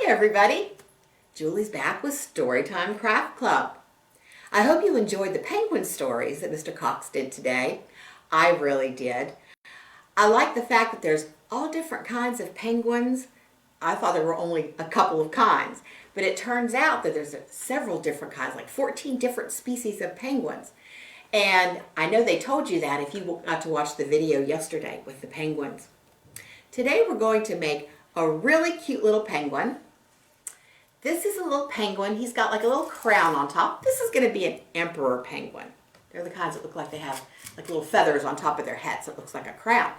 everybody, Julie's back with Storytime Craft Club. I hope you enjoyed the penguin stories that Mr. Cox did today. I really did. I like the fact that there's all different kinds of penguins. I thought there were only a couple of kinds, but it turns out that there's several different kinds, like 14 different species of penguins. And I know they told you that if you got to watch the video yesterday with the penguins. Today we're going to make a really cute little penguin. This is a little penguin. He's got like a little crown on top. This is going to be an emperor penguin. They're the kinds that look like they have like little feathers on top of their heads. So it looks like a crown.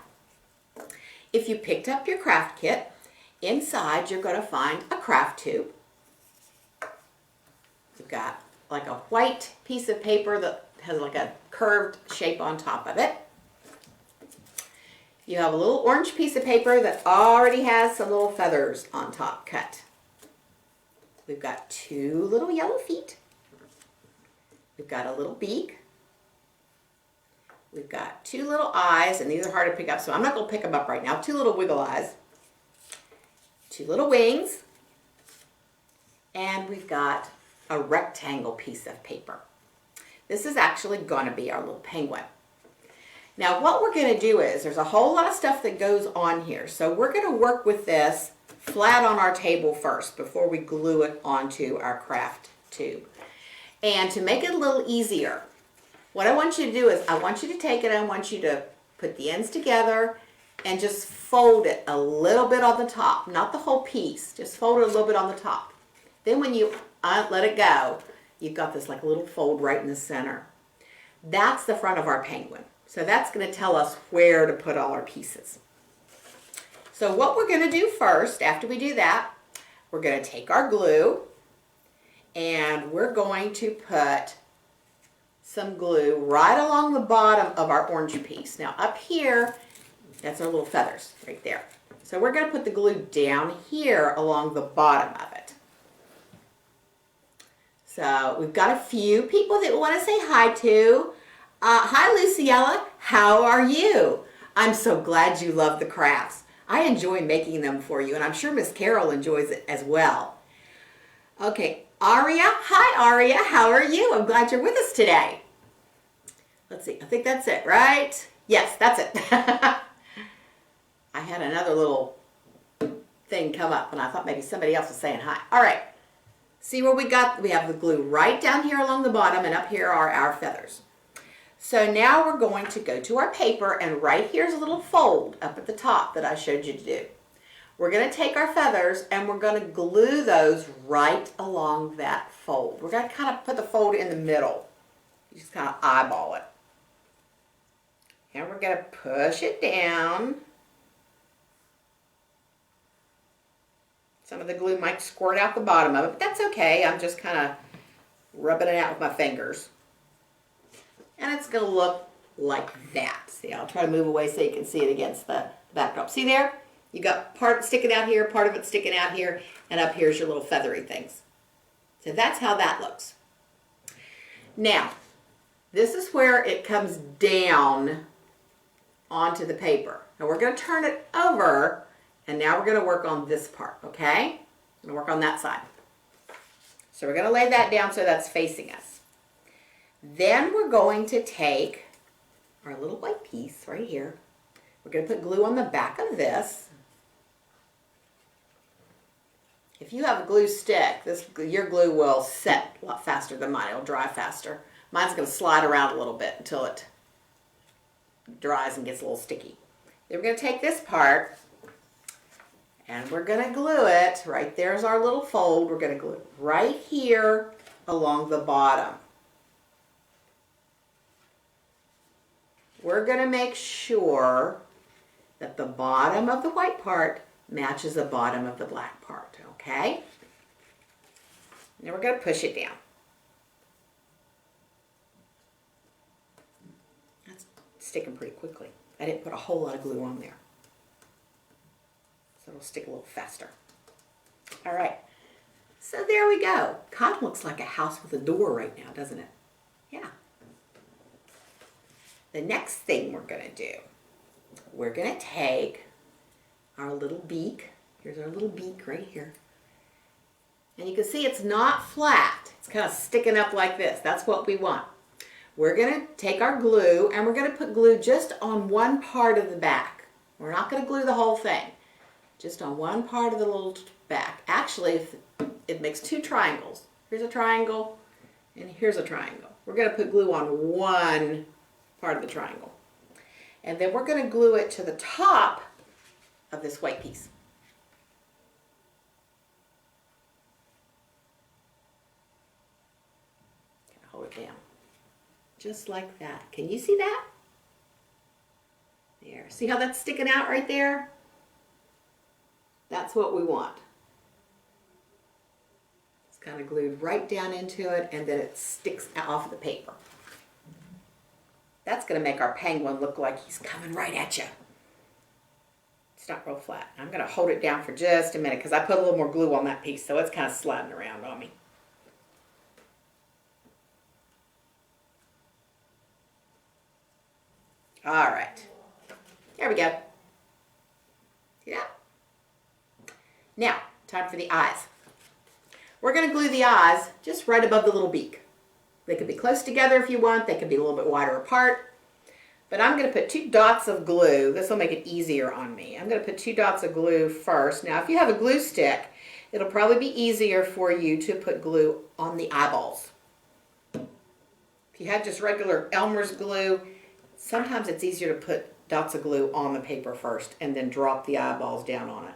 If you picked up your craft kit, inside you're going to find a craft tube. You've got like a white piece of paper that has like a curved shape on top of it. You have a little orange piece of paper that already has some little feathers on top cut. We've got two little yellow feet. We've got a little beak. We've got two little eyes, and these are hard to pick up, so I'm not going to pick them up right now. Two little wiggle eyes. Two little wings. And we've got a rectangle piece of paper. This is actually going to be our little penguin. Now what we're going to do is, there's a whole lot of stuff that goes on here. So we're going to work with this flat on our table first before we glue it onto our craft tube. And to make it a little easier, what I want you to do is, I want you to take it, I want you to put the ends together and just fold it a little bit on the top. Not the whole piece, just fold it a little bit on the top. Then when you let it go, you've got this like little fold right in the center. That's the front of our penguin. So that's going to tell us where to put all our pieces. So what we're going to do first, after we do that, we're going to take our glue and we're going to put some glue right along the bottom of our orange piece. Now up here, that's our little feathers right there. So we're going to put the glue down here along the bottom of it. So we've got a few people that we want to say hi to. Hi Luciella, how are you? I'm so glad you love the crafts. I enjoy making them for you, and I'm sure Miss Carol enjoys it as well. Okay, Aria, hi Aria, how are you? I'm glad you're with us today. Let's see, I think that's it, right? Yes, that's it. I had another little thing come up, and I thought maybe somebody else was saying hi. All right, see where we got, we have the glue right down here along the bottom, and up here are our feathers. So now we're going to go to our paper, and right here's a little fold up at the top that I showed you to do. We're going to take our feathers and we're going to glue those right along that fold. We're going to kind of put the fold in the middle. You just kind of eyeball it. And we're going to push it down. Some of the glue might squirt out the bottom of it, but that's okay. I'm just kind of rubbing it out with my fingers. And it's going to look like that. See, I'll try to move away so you can see it against the backdrop. See there? You got part sticking out here, part of it sticking out here, and up here's your little feathery things. So that's how that looks. Now, this is where it comes down onto the paper. Now we're going to turn it over, and now we're going to work on this part, okay? I'm going to work on that side. So we're going to lay that down so that's facing us. Then we're going to take our little white piece right here. We're going to put glue on the back of this. If you have a glue stick, your glue will set a lot faster than mine. It'll dry faster. Mine's going to slide around a little bit until it dries and gets a little sticky. Then we're going to take this part and we're going to glue it. Right there's our little fold. We're going to glue it right here along the bottom. We're going to make sure that the bottom of the white part matches the bottom of the black part, okay? Now we're going to push it down. That's sticking pretty quickly. I didn't put a whole lot of glue on there. So it'll stick a little faster. All right. So there we go. Kind of looks like a house with a door right now, doesn't it? Yeah. The next thing we're going to do, we're going to take our little beak. Here's our little beak right here. And you can see it's not flat. It's kind of sticking up like this. That's what we want. We're going to take our glue and we're going to put glue just on one part of the back. We're not going to glue the whole thing. Just on one part of the little back. Actually, it makes two triangles. Here's a triangle and here's a triangle. We're going to put glue on one part of the triangle. And then we're going to glue it to the top of this white piece. Hold it down. Just like that. Can you see that? There. See how that's sticking out right there? That's what we want. It's kind of glued right down into it and then it sticks off of the paper. That's going to make our penguin look like he's coming right at you. It's not real flat. I'm going to hold it down for just a minute because I put a little more glue on that piece, so it's kind of sliding around on me. All right. There we go. See that? Now, time for the eyes. We're going to glue the eyes just right above the little beak. They could be close together if you want. They could be a little bit wider apart. But I'm going to put 2 dots of glue. This will make it easier on me. I'm going to put 2 dots of glue first. Now, if you have a glue stick, it'll probably be easier for you to put glue on the eyeballs. If you had just regular Elmer's glue, sometimes it's easier to put dots of glue on the paper first and then drop the eyeballs down on it.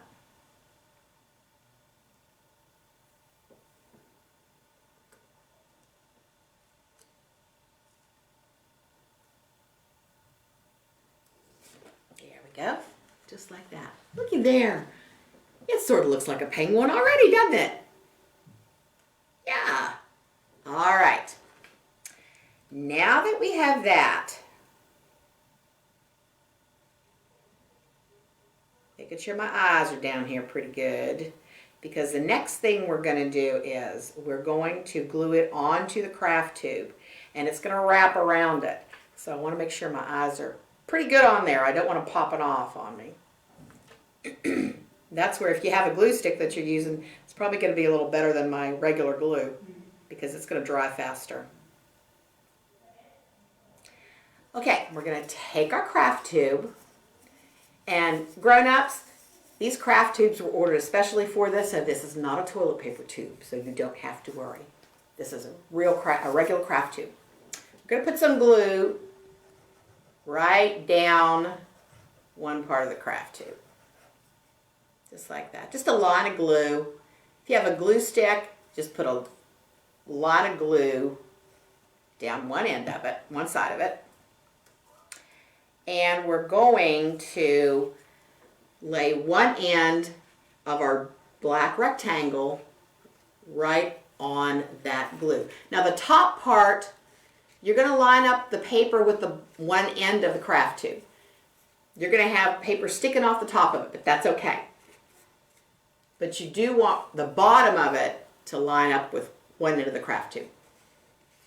Go, just like that. Looky there. It sort of looks like a penguin already, doesn't it? Yeah. All right. Now that we have that, making sure my eyes are down here pretty good, because the next thing we're going to do is we're going to glue it onto the craft tube, and it's going to wrap around it. So I want to make sure my eyes are pretty good on there. I don't want to pop it off on me. That's where if you have a glue stick that you're using, it's probably going to be a little better than my regular glue because it's going to dry faster. Okay, we're going to take our craft tube, and grown-ups, these craft tubes were ordered especially for this, and this is not a toilet paper tube, so you don't have to worry. This is a regular craft tube. We're going to put some glue right down one part of the craft tube. Just like that. Just a line of glue. If you have a glue stick, just put a line of glue down one end of it, one side of it. And we're going to lay one end of our black rectangle right on that glue. Now the top part, you're going to line up the paper with the one end of the craft tube. You're going to have paper sticking off the top of it, but that's okay. But you do want the bottom of it to line up with one end of the craft tube,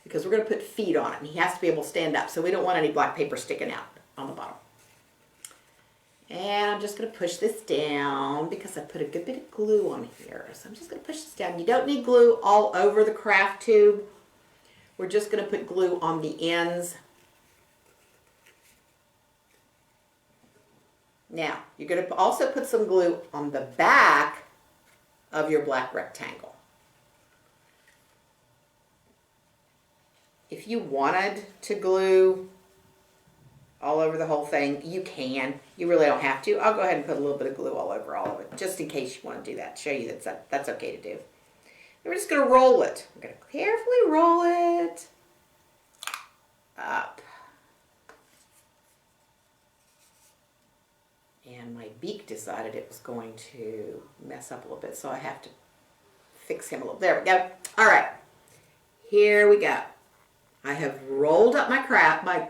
because we're going to put feet on it, and he has to be able to stand up, so we don't want any black paper sticking out on the bottom. And I'm just going to push this down because I put a good bit of glue on here. So I'm just going to push this down. You don't need glue all over the craft tube. We're just going to put glue on the ends. Now, you're going to also put some glue on the back of your black rectangle. If you wanted to glue all over the whole thing, you can. You really don't have to. I'll go ahead and put a little bit of glue all over all of it, just in case you want to do that. Show you that's okay to do. And we're just going to roll it. We're going to carefully roll it up. And my beak decided it was going to mess up a little bit, so I have to fix him a little. There we go. All right. Here we go. I have rolled up my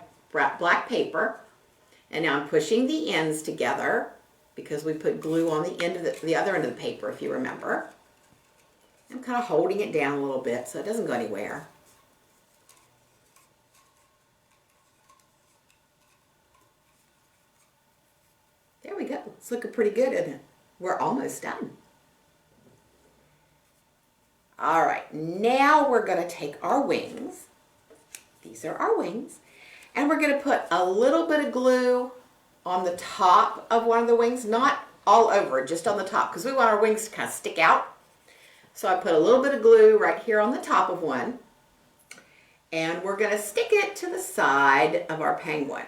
black paper, and now I'm pushing the ends together because we put glue on the end of the other end of the paper, if you remember. I'm kind of holding it down a little bit so it doesn't go anywhere. There we go. It's looking pretty good, isn't it? We're almost done. All right, now we're gonna take our wings. These are our wings. And we're gonna put a little bit of glue on the top of one of the wings, not all over, just on the top, because we want our wings to kind of stick out. So I put a little bit of glue right here on the top of one, and we're gonna stick it to the side of our penguin.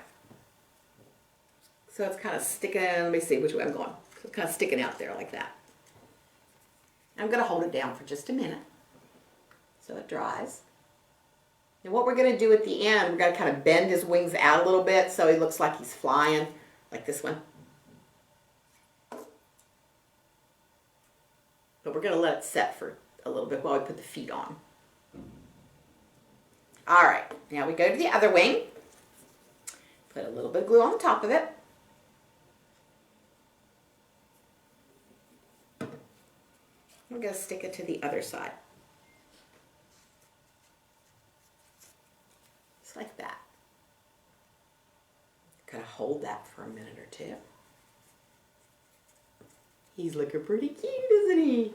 So it's kind of sticking, let me see which way I'm going. So it's kind of sticking out there like that. I'm gonna hold it down for just a minute so it dries. And what we're gonna do at the end, we're gonna kind of bend his wings out a little bit so he looks like he's flying, like this one. But we're gonna let it set for a little bit while we put the feet on. All right, now we go to the other wing. Put a little bit of glue on the top of it. I'm gonna stick it to the other side. Just like that. Gotta hold that for a minute or two. He's looking pretty cute, isn't he?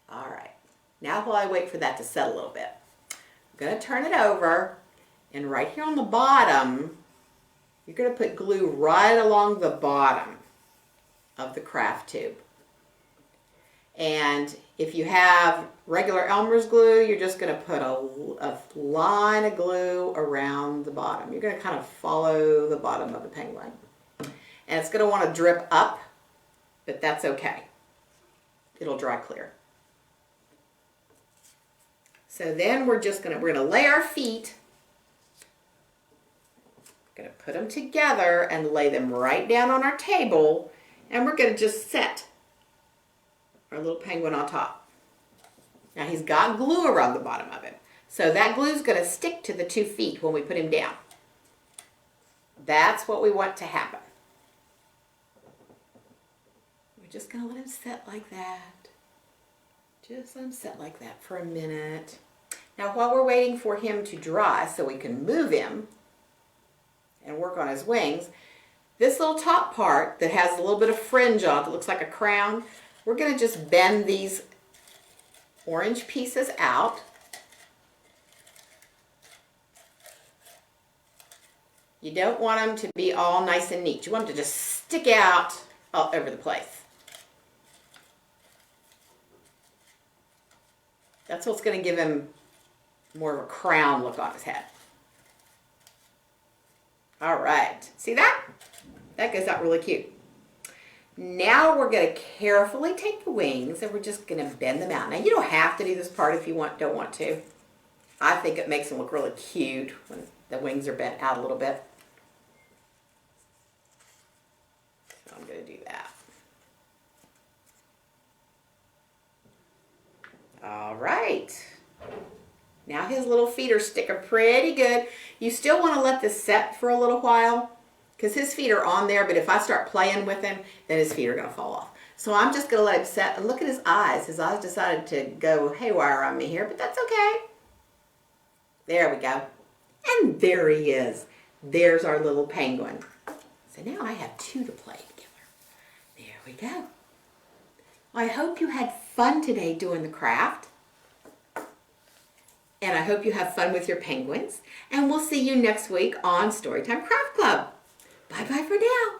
All right, now while I wait for that to set a little bit, I'm gonna turn it over, and right here on the bottom, you're gonna put glue right along the bottom of the craft tube. And if you have regular Elmer's glue, you're just going to put a line of glue around the bottom. You're going to kind of follow the bottom of the penguin. And it's going to want to drip up, but that's okay. It'll dry clear. So then we're going to lay our feet. We're going to put them together and lay them right down on our table, and we're going to just set our little penguin on top. Now he's got glue around the bottom of him. So that glue is going to stick to the 2 feet when we put him down. That's what we want to happen. We're just going to let him set like that. Just let him set like that for a minute. Now while we're waiting for him to dry so we can move him and work on his wings, this little top part that has a little bit of fringe on it that looks like a crown, we're going to just bend these orange pieces out. You don't want them to be all nice and neat. You want them to just stick out all over the place. That's what's going to give him more of a crown look on his head. All right. See that? That goes out really cute. Now we're going to carefully take the wings and we're just going to bend them out. Now you don't have to do this part if you don't want to. I think it makes them look really cute when the wings are bent out a little bit. So I'm going to do that. All right. Now his little feet are sticking pretty good. You still want to let this set for a little while, because his feet are on there, but if I start playing with him, then his feet are going to fall off. So I'm just going to let him set. And look at his eyes. His eyes decided to go haywire on me here, but that's okay. There we go. And there he is. There's our little penguin. So now I have 2 to play together. There we go. I hope you had fun today doing the craft. And I hope you have fun with your penguins. And we'll see you next week on Storytime Craft Club. Bye-bye for now.